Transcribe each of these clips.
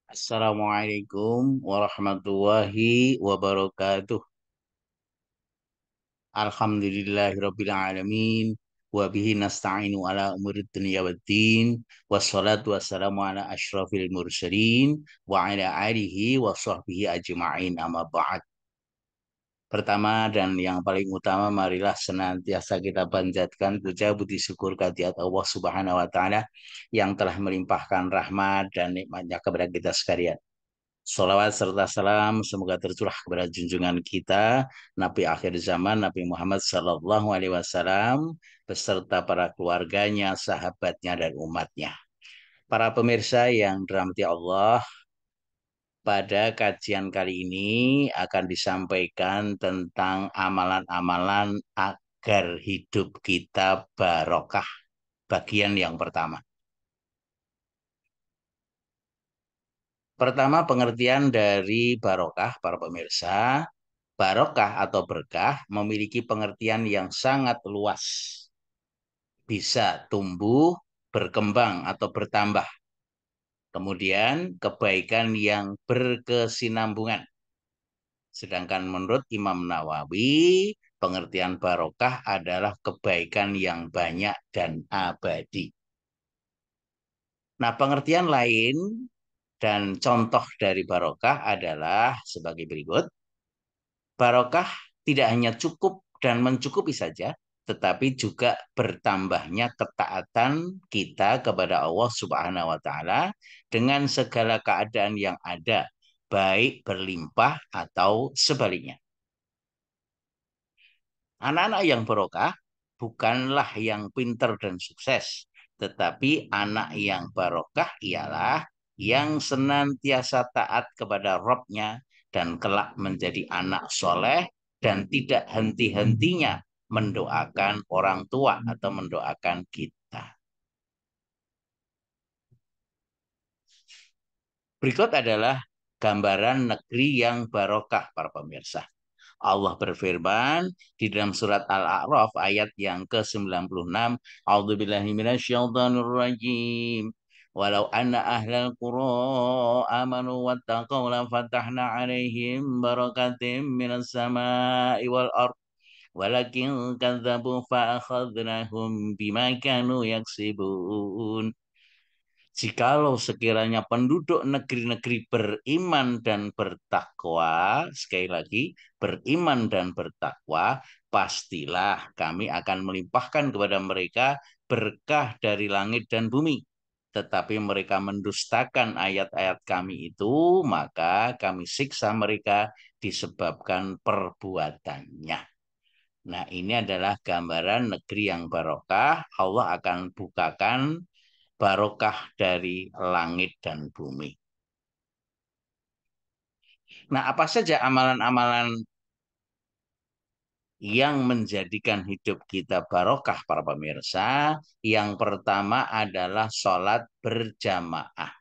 Assalamualaikum warahmatullahi wabarakatuh. Alhamdulillahirabbil alamin wa bihi nasta'inu ala umurid dunya waddin wassalatu wassalamu ala asyrafil mursalin wa ala alihi wa sahbihi ajma'in amma ba'd. Pertama dan yang paling utama, marilah senantiasa kita panjatkan puja budi syukur kehadirat Allah Subhanahu wa taala yang telah melimpahkan rahmat dan nikmatnya kepada kita sekalian. Salawat serta salam semoga tercurah kepada junjungan kita, Nabi akhir zaman, Nabi Muhammad Sallallahu Alaihi Wasallam, beserta para keluarganya, sahabatnya, dan umatnya. Para pemirsa yang dirahmati Allah, pada kajian kali ini akan disampaikan tentang amalan-amalan agar hidup kita barokah. Bagian yang pertama. Pertama, pengertian dari barokah, para pemirsa. Barokah atau berkah memiliki pengertian yang sangat luas. Bisa tumbuh, berkembang, atau bertambah. Kemudian kebaikan yang berkesinambungan. Sedangkan menurut Imam Nawawi, pengertian barokah adalah kebaikan yang banyak dan abadi. Nah, pengertian lain dan contoh dari barokah adalah sebagai berikut. Barokah tidak hanya cukup dan mencukupi saja, tetapi juga bertambahnya ketaatan kita kepada Allah Subhanahu wa taala dengan segala keadaan yang ada, baik berlimpah atau sebaliknya. Anak-anak yang barokah bukanlah yang pinter dan sukses, tetapi anak yang barokah ialah yang senantiasa taat kepada Robnya dan kelak menjadi anak soleh dan tidak henti-hentinya mendoakan orang tua atau mendoakan kita. Berikut adalah gambaran negeri yang barokah, para pemirsa. Allah berfirman di dalam surat Al-A'raf ayat yang ke-96, A'udzubillahi minasyaitonirrajim. Walau anna ahlal qura amanu wattaqaw la fatahna 'alaihim barakatim minas sama'i wal ard walakin kadzabu fa akhadnahum bima kanu yaksibun. Jikalau sekiranya penduduk negeri-negeri beriman dan bertakwa, sekali lagi, beriman dan bertakwa, pastilah kami akan melimpahkan kepada mereka berkah dari langit dan bumi. Tetapi mereka mendustakan ayat-ayat kami itu, maka kami siksa mereka disebabkan perbuatannya. Nah, ini adalah gambaran negeri yang barokah. Allah akan bukakan barokah dari langit dan bumi. Nah, apa saja amalan-amalan yang menjadikan hidup kita barokah, para pemirsa? Yang pertama adalah sholat berjamaah.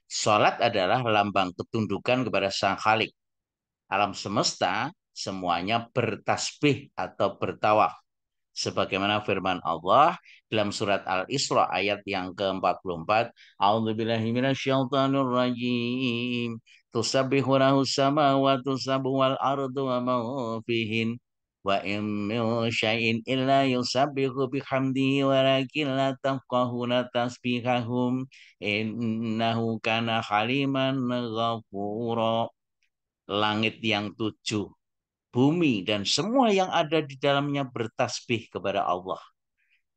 Sholat adalah lambang ketundukan kepada Sang Khalik. Alam semesta semuanya bertasbih atau bertawaf. Sebagaimana firman Allah dalam surat Al-Isra ayat yang ke-44, A'udzubillahi minasyaitonirrajim. Tusabbihu lahu samawati sab'u wal ardu wa ma fihin wa in min syai'in illa yusabbihu bihamdihi walakin la tafqahuna tasbihahum innahu kana haliman ghafura. Langit yang tujuh, bumi dan semua yang ada di dalamnya bertasbih kepada Allah.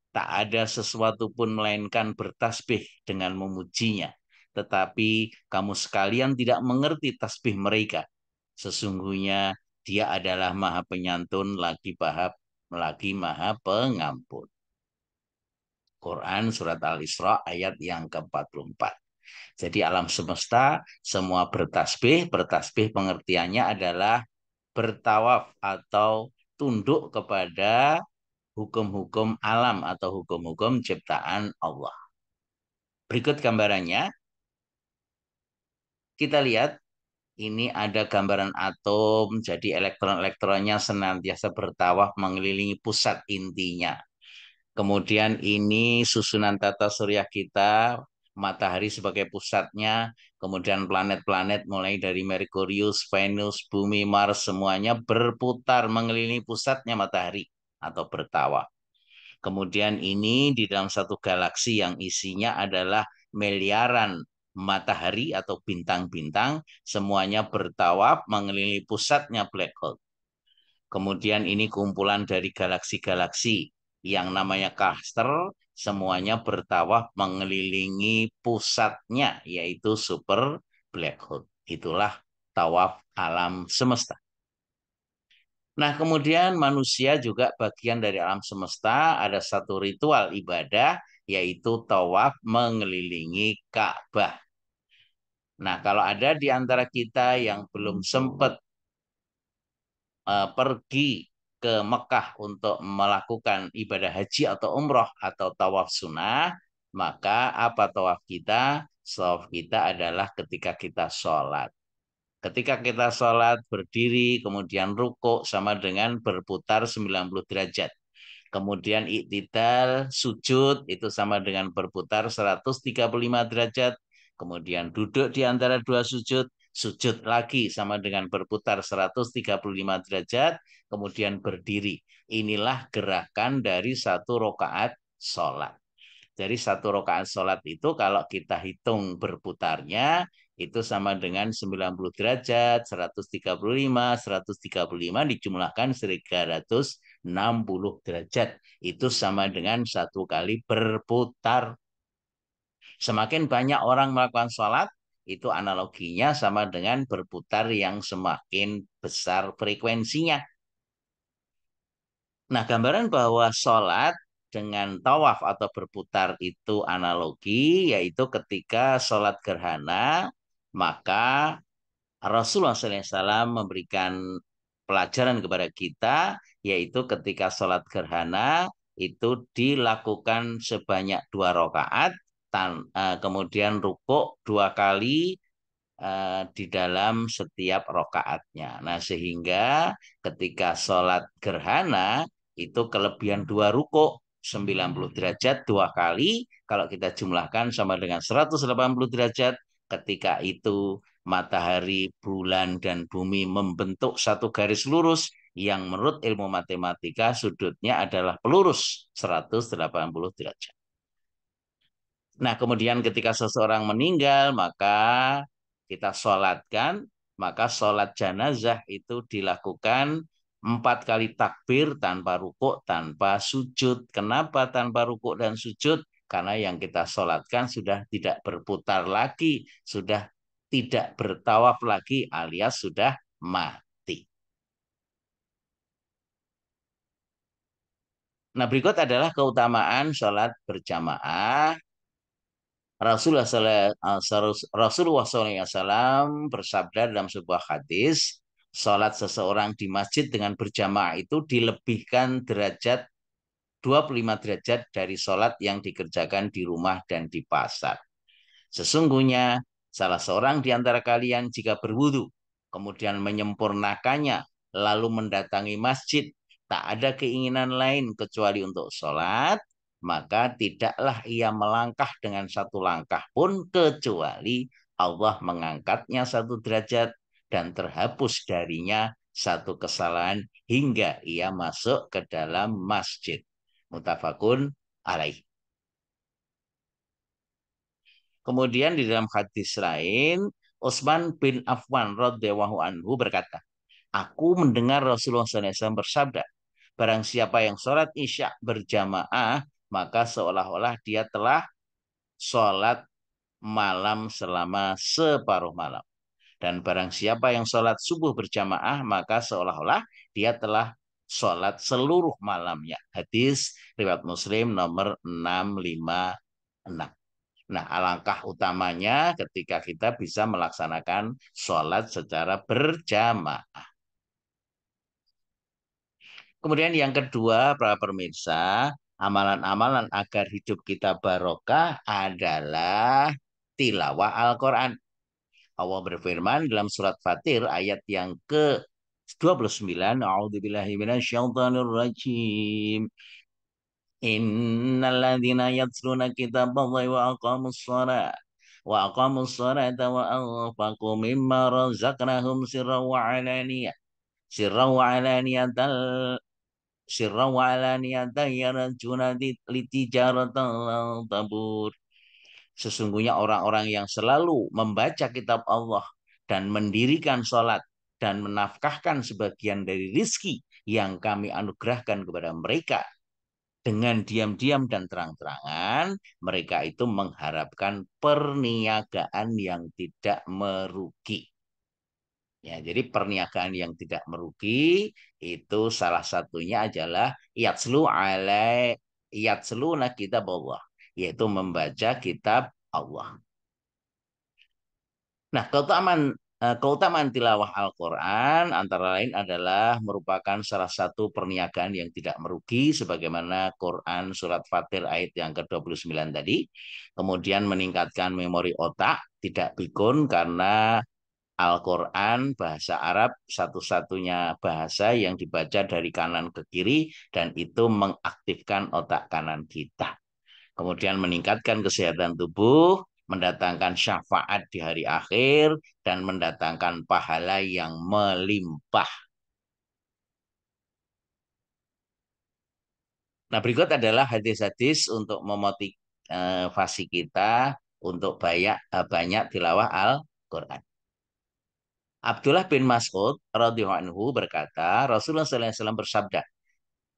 Tak ada sesuatu pun melainkan bertasbih dengan memujinya. Tetapi kamu sekalian tidak mengerti tasbih mereka. Sesungguhnya dia adalah maha penyantun lagi maha pengampun. Quran surat Al-Isra ayat yang ke-44. Jadi alam semesta semua bertasbih. Bertasbih pengertiannya adalah bertawaf atau tunduk kepada hukum-hukum alam atau hukum-hukum ciptaan Allah. Berikut gambarannya. Kita lihat ini ada gambaran atom, jadi elektron-elektronnya senantiasa bertawaf mengelilingi pusat intinya. Kemudian ini susunan tata surya kita matahari sebagai pusatnya, kemudian planet-planet mulai dari Merkurius, Venus, Bumi, Mars semuanya berputar mengelilingi pusatnya matahari atau bertawaf. Kemudian ini di dalam satu galaksi yang isinya adalah miliaran matahari atau bintang-bintang, semuanya bertawaf mengelilingi pusatnya black hole. Kemudian ini kumpulan dari galaksi-galaksi yang namanya cluster, semuanya bertawaf mengelilingi pusatnya, yaitu super black hole. Itulah tawaf alam semesta. Nah, kemudian manusia juga bagian dari alam semesta, ada satu ritual ibadah, yaitu tawaf mengelilingi Ka'bah. Nah, kalau ada di antara kita yang belum sempat pergi ke Mekah untuk melakukan ibadah haji atau umroh atau tawaf sunnah, maka apa tawaf kita? Tawaf kita adalah ketika kita sholat. Ketika kita sholat berdiri, kemudian rukuk sama dengan berputar 90 derajat. Kemudian iktidal, sujud, itu sama dengan berputar 135 derajat. Kemudian duduk di antara dua sujud, sujud lagi sama dengan berputar 135 derajat. Kemudian berdiri. Inilah gerakan dari satu rokaat sholat. Dari satu rakaat sholat itu kalau kita hitung berputarnya itu sama dengan 90 derajat, 135, 135 dijumlahkan 360 derajat. Itu sama dengan satu kali berputar. Semakin banyak orang melakukan sholat, itu analoginya sama dengan berputar yang semakin besar frekuensinya. Nah, gambaran bahwa sholat dengan tawaf atau berputar itu analogi, yaitu ketika sholat gerhana, maka Rasulullah SAW memberikan pelajaran kepada kita, yaitu ketika sholat gerhana itu dilakukan sebanyak 2 rakaat, kemudian rukuk 2 kali di dalam setiap rokaatnya. Nah, sehingga ketika sholat gerhana itu kelebihan 2 rukuk 90 derajat 2 kali. Kalau kita jumlahkan sama dengan 180 derajat. Ketika itu matahari, bulan, dan bumi membentuk satu garis lurus yang menurut ilmu matematika sudutnya adalah pelurus 180 derajat. Nah, kemudian ketika seseorang meninggal, maka kita sholatkan, maka sholat jenazah itu dilakukan 4 kali takbir tanpa rukuk, tanpa sujud. Kenapa tanpa rukuk dan sujud? Karena yang kita sholatkan sudah tidak berputar lagi, sudah tidak bertawaf lagi, alias sudah mati. Nah, berikut adalah keutamaan sholat berjamaah. Rasulullah SAW bersabda dalam sebuah hadis, sholat seseorang di masjid dengan berjamaah itu dilebihkan derajat 25 derajat dari sholat yang dikerjakan di rumah dan di pasar. Sesungguhnya salah seorang di antara kalian jika berwudu, kemudian menyempurnakannya, lalu mendatangi masjid, tak ada keinginan lain kecuali untuk sholat, maka tidaklah ia melangkah dengan satu langkah pun kecuali Allah mengangkatnya satu derajat dan terhapus darinya satu kesalahan hingga ia masuk ke dalam masjid. Mutafakun alaih. Kemudian di dalam hadis lain, Utsman bin Affan radhiyallahu anhu berkata, aku mendengar Rasulullah SAW bersabda, barang siapa yang sholat isya berjamaah, maka seolah-olah dia telah sholat malam selama separuh malam. Dan barang siapa yang sholat subuh berjamaah, maka seolah-olah dia telah sholat seluruh malamnya. Hadis riwayat Muslim nomor 656. Nah, alangkah utamanya ketika kita bisa melaksanakan sholat secara berjamaah. Kemudian yang kedua, para pemirsa, amalan-amalan agar hidup kita barokah adalah tilawah Al-Quran. Allah berfirman dalam surat Fatir ayat yang ke-29, A'udzubillahi minasyaitonirrajim. Innal ladzina yatluna kitaballahi wa aqamus sholata wa anfaqu mimma razaqnahum sirran wa alaniyatan yarjuna litijaratan lan tabur. Sesungguhnya orang-orang yang selalu membaca kitab Allah dan mendirikan sholat dan menafkahkan sebagian dari rizki yang kami anugerahkan kepada mereka dengan diam-diam dan terang-terangan, mereka itu mengharapkan perniagaan yang tidak merugi. Ya, jadi perniagaan yang tidak merugi itu salah satunya adalah yatslu kitab Allah, yaitu membaca kitab Allah. Nah, keutamaan tilawah Al-Quran antara lain adalah merupakan salah satu perniagaan yang tidak merugi sebagaimana Quran surat Fatir ayat yang ke-29 tadi. Kemudian meningkatkan memori otak, tidak pikun karena Al-Quran bahasa Arab satu-satunya bahasa yang dibaca dari kanan ke kiri dan itu mengaktifkan otak kanan kita. Kemudian meningkatkan kesehatan tubuh, mendatangkan syafaat di hari akhir, dan mendatangkan pahala yang melimpah. Nah, berikut adalah hadis-hadis untuk memotivasi kita untuk banyak tilawah Al-Quran. Abdullah bin Mas'ud radhiyallahu anhu berkata, Rasulullah SAW bersabda,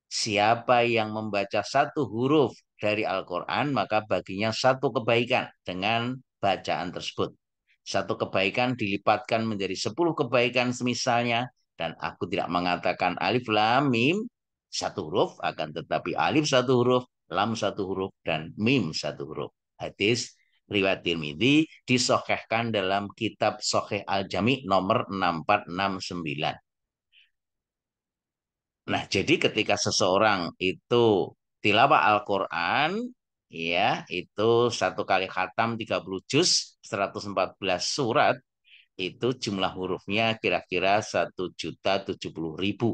siapa yang membaca satu huruf dari Al-Quran, maka baginya satu kebaikan dengan bacaan tersebut. Satu kebaikan dilipatkan menjadi 10 kebaikan semisalnya. Dan aku tidak mengatakan alif lam mim satu huruf, akan tetapi alif satu huruf, lam satu huruf, dan mim satu huruf. Hadis riwayat Tirmidzi disahihkan dalam kitab Sahih Al-Jami nomor 6469. Nah, jadi ketika seseorang itu tilawah Al-Quran, ya, itu satu kali khatam 30 juz, 114 surat, itu jumlah hurufnya kira-kira 1.070.000.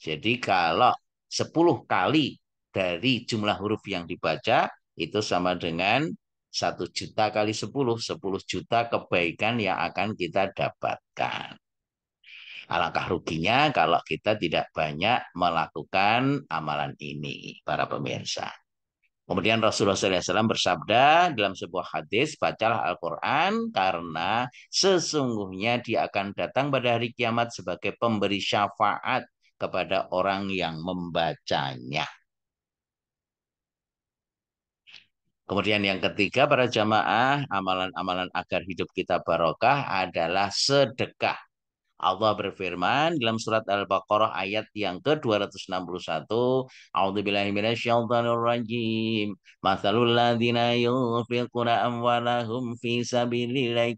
Jadi kalau 10 kali dari jumlah huruf yang dibaca, itu sama dengan 1 juta kali 10, 10 juta kebaikan yang akan kita dapatkan. Alangkah ruginya kalau kita tidak banyak melakukan amalan ini, para pemirsa. Kemudian Rasulullah SAW bersabda dalam sebuah hadis, bacalah Al-Quran karena sesungguhnya dia akan datang pada hari kiamat sebagai pemberi syafaat kepada orang yang membacanya. Kemudian yang ketiga, para jamaah, amalan-amalan agar hidup kita barokah adalah sedekah. Allah berfirman dalam surat Al-Baqarah ayat yang ke-261, A'udzubillahi minasyaitonirrajim. Matsalul ladzina yunfiquna amwalahum fi sabilillahi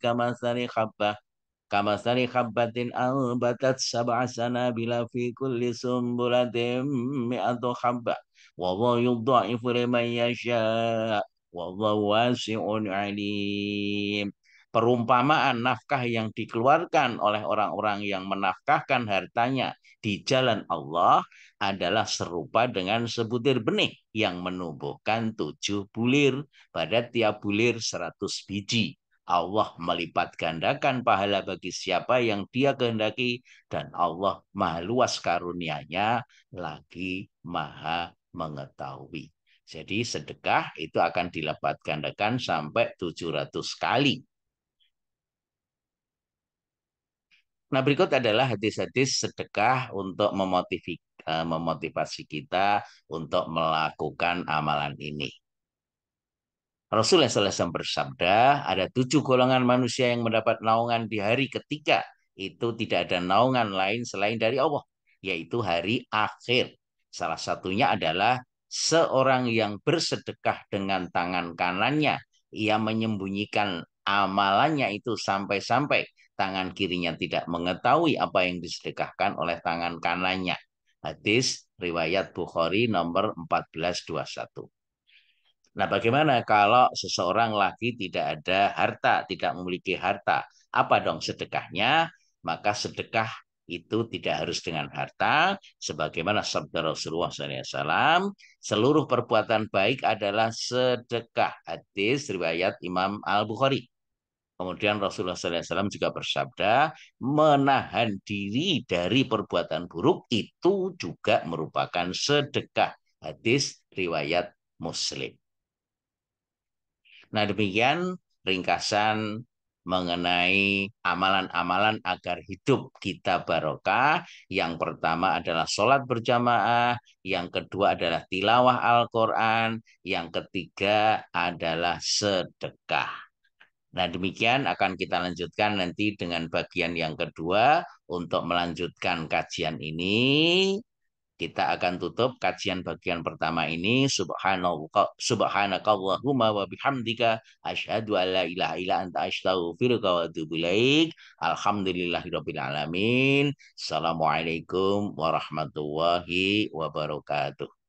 kamasali habbatin anbatat sab'a sanabila fi kulli sumbulatin mi'atu habbah. Wallahu yudha'ifu liman yasha'. Wallahu wasi'un 'alim. Perumpamaan nafkah yang dikeluarkan oleh orang-orang yang menafkahkan hartanya di jalan Allah adalah serupa dengan sebutir benih yang menumbuhkan 7 bulir. Pada tiap bulir 100 biji. Allah melipat gandakan pahala bagi siapa yang dia kehendaki dan Allah maha luas karunia-Nya lagi maha mengetahui. Jadi sedekah itu akan dilipat gandakan sampai 700 kali. Nah, berikut adalah hadis-hadis sedekah untuk memotivasi kita untuk melakukan amalan ini. Rasulullah SAW bersabda, ada 7 golongan manusia yang mendapat naungan di hari ketika itu tidak ada naungan lain selain dari Allah, yaitu hari akhir. Salah satunya adalah seorang yang bersedekah dengan tangan kanannya. Ia menyembunyikan amalannya itu sampai-sampai tangan kirinya tidak mengetahui apa yang disedekahkan oleh tangan kanannya. Hadis riwayat Bukhari nomor 1421. Nah, bagaimana kalau seseorang lagi tidak ada harta, tidak memiliki harta? Apa dong sedekahnya? Maka sedekah Itu tidak harus dengan harta, sebagaimana sabda Rasulullah SAW, seluruh perbuatan baik adalah sedekah. Hadis riwayat Imam Al-Bukhari. Kemudian Rasulullah SAW juga bersabda, menahan diri dari perbuatan buruk itu juga merupakan sedekah. Hadis riwayat Muslim. Nah, demikian ringkasan mengenai amalan-amalan agar hidup kita barokah. Yang pertama adalah sholat berjamaah, yang kedua adalah tilawah Al-Quran, yang ketiga adalah sedekah. Nah, demikian akan kita lanjutkan nanti dengan bagian yang kedua. Untuk melanjutkan kajian ini, kita akan tutup kajian bagian pertama ini. Subhanakallahumma wa bihamdika asyhadu an la ilaha illa anta astaghfiruka wa atubu ilaik. Alhamdulillahirabbil alamin. Assalamualaikum warahmatullahi wabarakatuh.